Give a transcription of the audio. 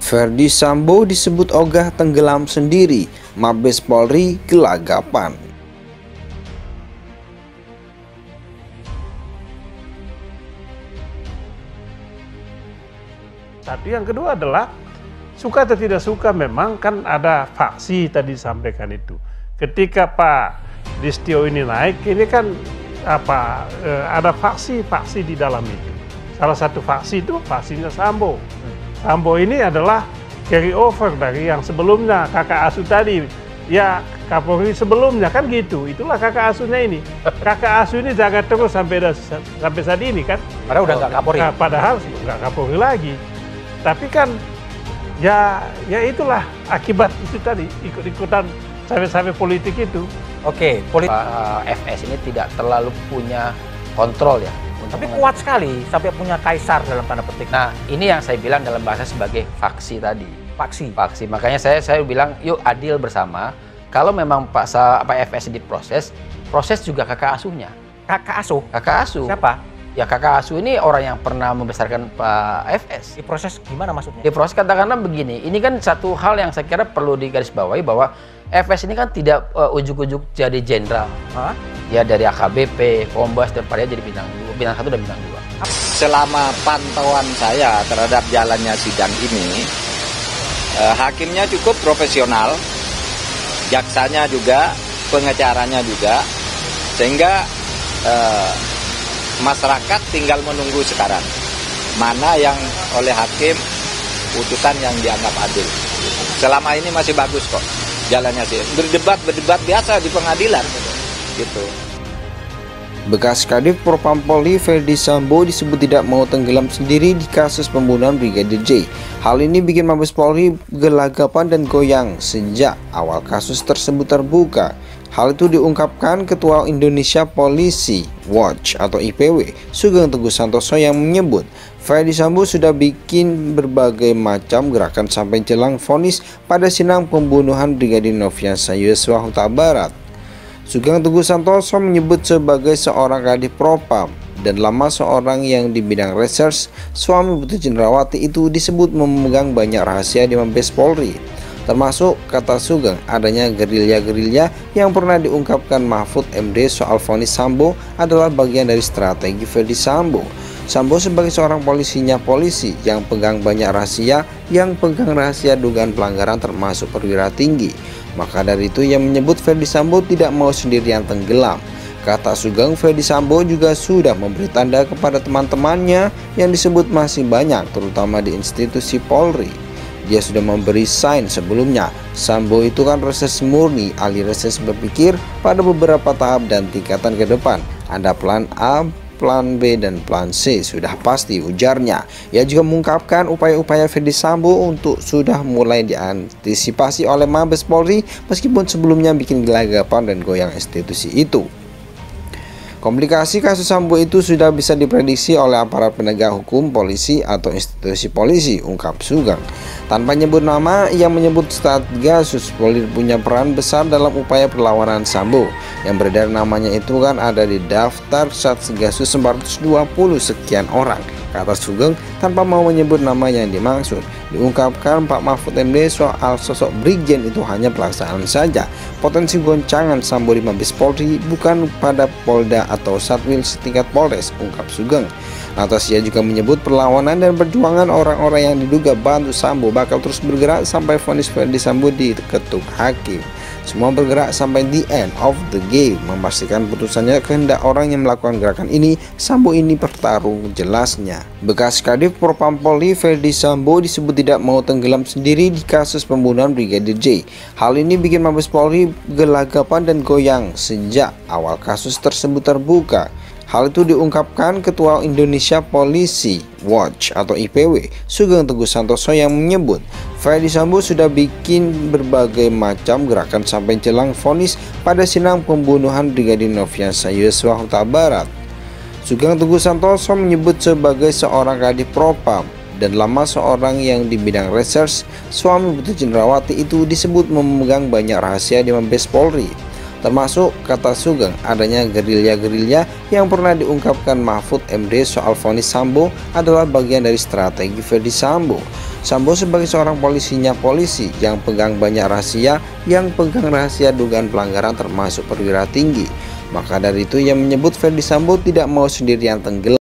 Ferdy Sambo disebut ogah tenggelam sendiri, Mabes Polri gelagapan. Satu, yang kedua adalah suka atau tidak suka, memang kan ada faksi tadi disampaikan itu. Ketika Pak Listio ini naik, ini kan ada faksi di dalam itu. Salah satu faksi itu faksinya Sambo. Sambo ini adalah carry over dari yang sebelumnya, kakak asuh tadi. Ya, Kapolri sebelumnya kan gitu. Itulah kakak asuhnya ini. Kakak asuh ini jaga terus sampai saat ini kan. Padahal udah nggak Kapolri. Nah, padahal nggak Kapolri lagi. Tapi kan ya itulah akibat itu tadi, ikut-ikutan sampai politik itu. Oke, FS ini tidak terlalu punya kontrol ya. Tapi kuat sekali sampai punya kaisar dalam tanda petik. Nah, ini yang saya bilang dalam bahasa sebagai faksi tadi. Faksi. Makanya saya bilang yuk adil bersama. Kalau memang Pak FS diproses, proses juga kakak asuhnya. Kakak asuh? Kakak asuh. Siapa? Ya kakak asuh ini orang yang pernah membesarkan Pak FS. Diproses gimana maksudnya? Diproses katakanlah begini, ini kan satu hal yang saya kira perlu digarisbawahi bahwa FS ini kan tidak ujuk-ujuk jadi jenderal. Ya dari AKBP, Kombes, dan pada jadi bintang 1 dan bintang 2. Selama pantauan saya terhadap jalannya sidang ini, hakimnya cukup profesional, jaksanya juga, pengacaranya juga, sehingga masyarakat tinggal menunggu sekarang mana yang oleh hakim putusan yang dianggap adil. Selama ini masih bagus kok jalannya sih. Berdebat biasa di pengadilan gitu. Bekas Kadif Propam Polri Ferdy Sambo disebut tidak mau tenggelam sendiri di kasus pembunuhan Brigadir J. Hal ini bikin Mabes Polri gelagapan dan goyang sejak awal kasus tersebut terbuka. Hal itu diungkapkan Ketua Indonesia Policy Watch atau IPW, Sugeng Teguh Santoso, yang menyebut Ferdy Sambo sudah bikin berbagai macam gerakan sampai jelang vonis pada sidang pembunuhan Brigadir Nofriansah Yosua Huta Barat. Sugeng Teguh Santoso menyebut sebagai seorang kadif propam dan lama seorang yang di bidang research, suami Putri Cendrawati itu disebut memegang banyak rahasia di Mabes Polri. Termasuk, kata Sugeng, adanya gerilya-gerilya yang pernah diungkapkan Mahfud MD soal vonis Sambo adalah bagian dari strategi Ferdy Sambo. Sambo sebagai seorang polisi yang pegang banyak rahasia, yang pegang rahasia dugaan pelanggaran termasuk perwira tinggi. Maka dari itu ia menyebut Ferdy Sambo tidak mau sendirian tenggelam. Kata Sugeng, Ferdy Sambo juga sudah memberi tanda kepada teman-temannya yang disebut masih banyak, terutama di institusi Polri. Dia sudah memberi sign sebelumnya. Sambo itu kan reses murni, ahli reses berpikir pada beberapa tahap dan tingkatan ke depan. Ada plan A, plan B, dan plan C sudah pasti, ujarnya. Ia juga mengungkapkan upaya-upaya Ferdy Sambo untuk sudah mulai diantisipasi oleh Mabes Polri meskipun sebelumnya bikin gelagapan dan goyang institusi itu. Komplikasi kasus Sambo itu sudah bisa diprediksi oleh aparat penegak hukum, polisi, atau institusi polisi, ungkap Sugeng. Tanpa menyebut nama, ia menyebut Satgasus Polri punya peran besar dalam upaya perlawanan Sambo. Yang beredar namanya itu kan ada di daftar Satgasus 420 sekian orang, kata Sugeng tanpa mau menyebut nama yang dimaksud. Diungkapkan Pak Mahfud MD soal sosok Brigjen itu hanya pelaksanaan saja. Potensi goncangan Sambo di Mabes Polri bukan pada Polda atau Satwil setingkat Polres, ungkap Sugeng. Lantas ia juga menyebut perlawanan dan perjuangan orang-orang yang diduga bantu Sambo bakal terus bergerak sampai vonis Ferdy Sambo diketuk hakim. Semua bergerak sampai the end of the game, memastikan putusannya kehendak orang yang melakukan gerakan ini. Sambo ini bertarung, jelasnya. Bekas Kadif Propam Polri Ferdy Sambo disebut tidak mau tenggelam sendiri di kasus pembunuhan Brigadir J. Hal ini bikin Mabes Polri gelagapan dan goyang sejak awal kasus tersebut terbuka. Hal itu diungkapkan Ketua Indonesia Policy Watch atau IPW, Sugeng Teguh Santoso, yang menyebut Ferdy Sambo sudah bikin berbagai macam gerakan sampai jelang vonis pada sidang pembunuhan Brigadir Nofriansah Yosua Huta Barat. Sugeng Teguh Santoso menyebut sebagai seorang kadif propam dan lama seorang yang di bidang research, suami Putri Cendrawati itu disebut memegang banyak rahasia di Mabes Polri. Termasuk, kata Sugeng, adanya gerilya-gerilya yang pernah diungkapkan Mahfud MD soal vonis Sambo adalah bagian dari strategi Ferdy Sambo. Sambo sebagai seorang polisi yang pegang banyak rahasia, yang pegang rahasia dugaan pelanggaran termasuk perwira tinggi. Maka dari itu ia menyebut Ferdy Sambo tidak mau sendirian tenggelam.